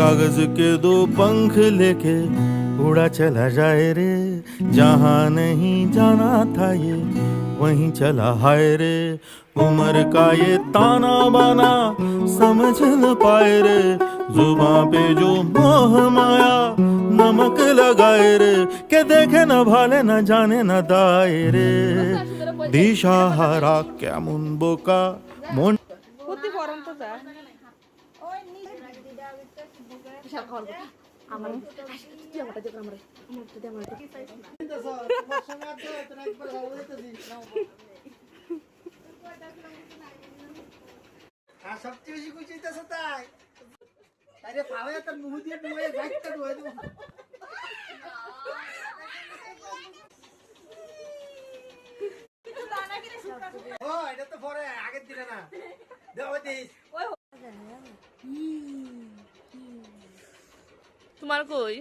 कागज के दो पंख लेके उड़ा चला जाए रे, जहाँ नहीं जाना था ये वहीं चला हाय रे। उम्र का ये ताना बाना समझ न पाए रे, जुबां पे जो मोह माया नमक लगाए रे, के देखे न भाले न जाने न दाए रे। दिशाहारा কেমন বোকা মন প্রতি পরন্ত যা আমার তুই আমারটা দে আমারে আমারটা দে আমারটা আর সবচেয়ে বেশি খুশি হইতেছে তাই আরে পাওয়া তো মুহ দিয়ে ডুবে গাইতে ডুবে দেব ও এটা তো পরে আগের দিনে না দাও দিস তোমার কই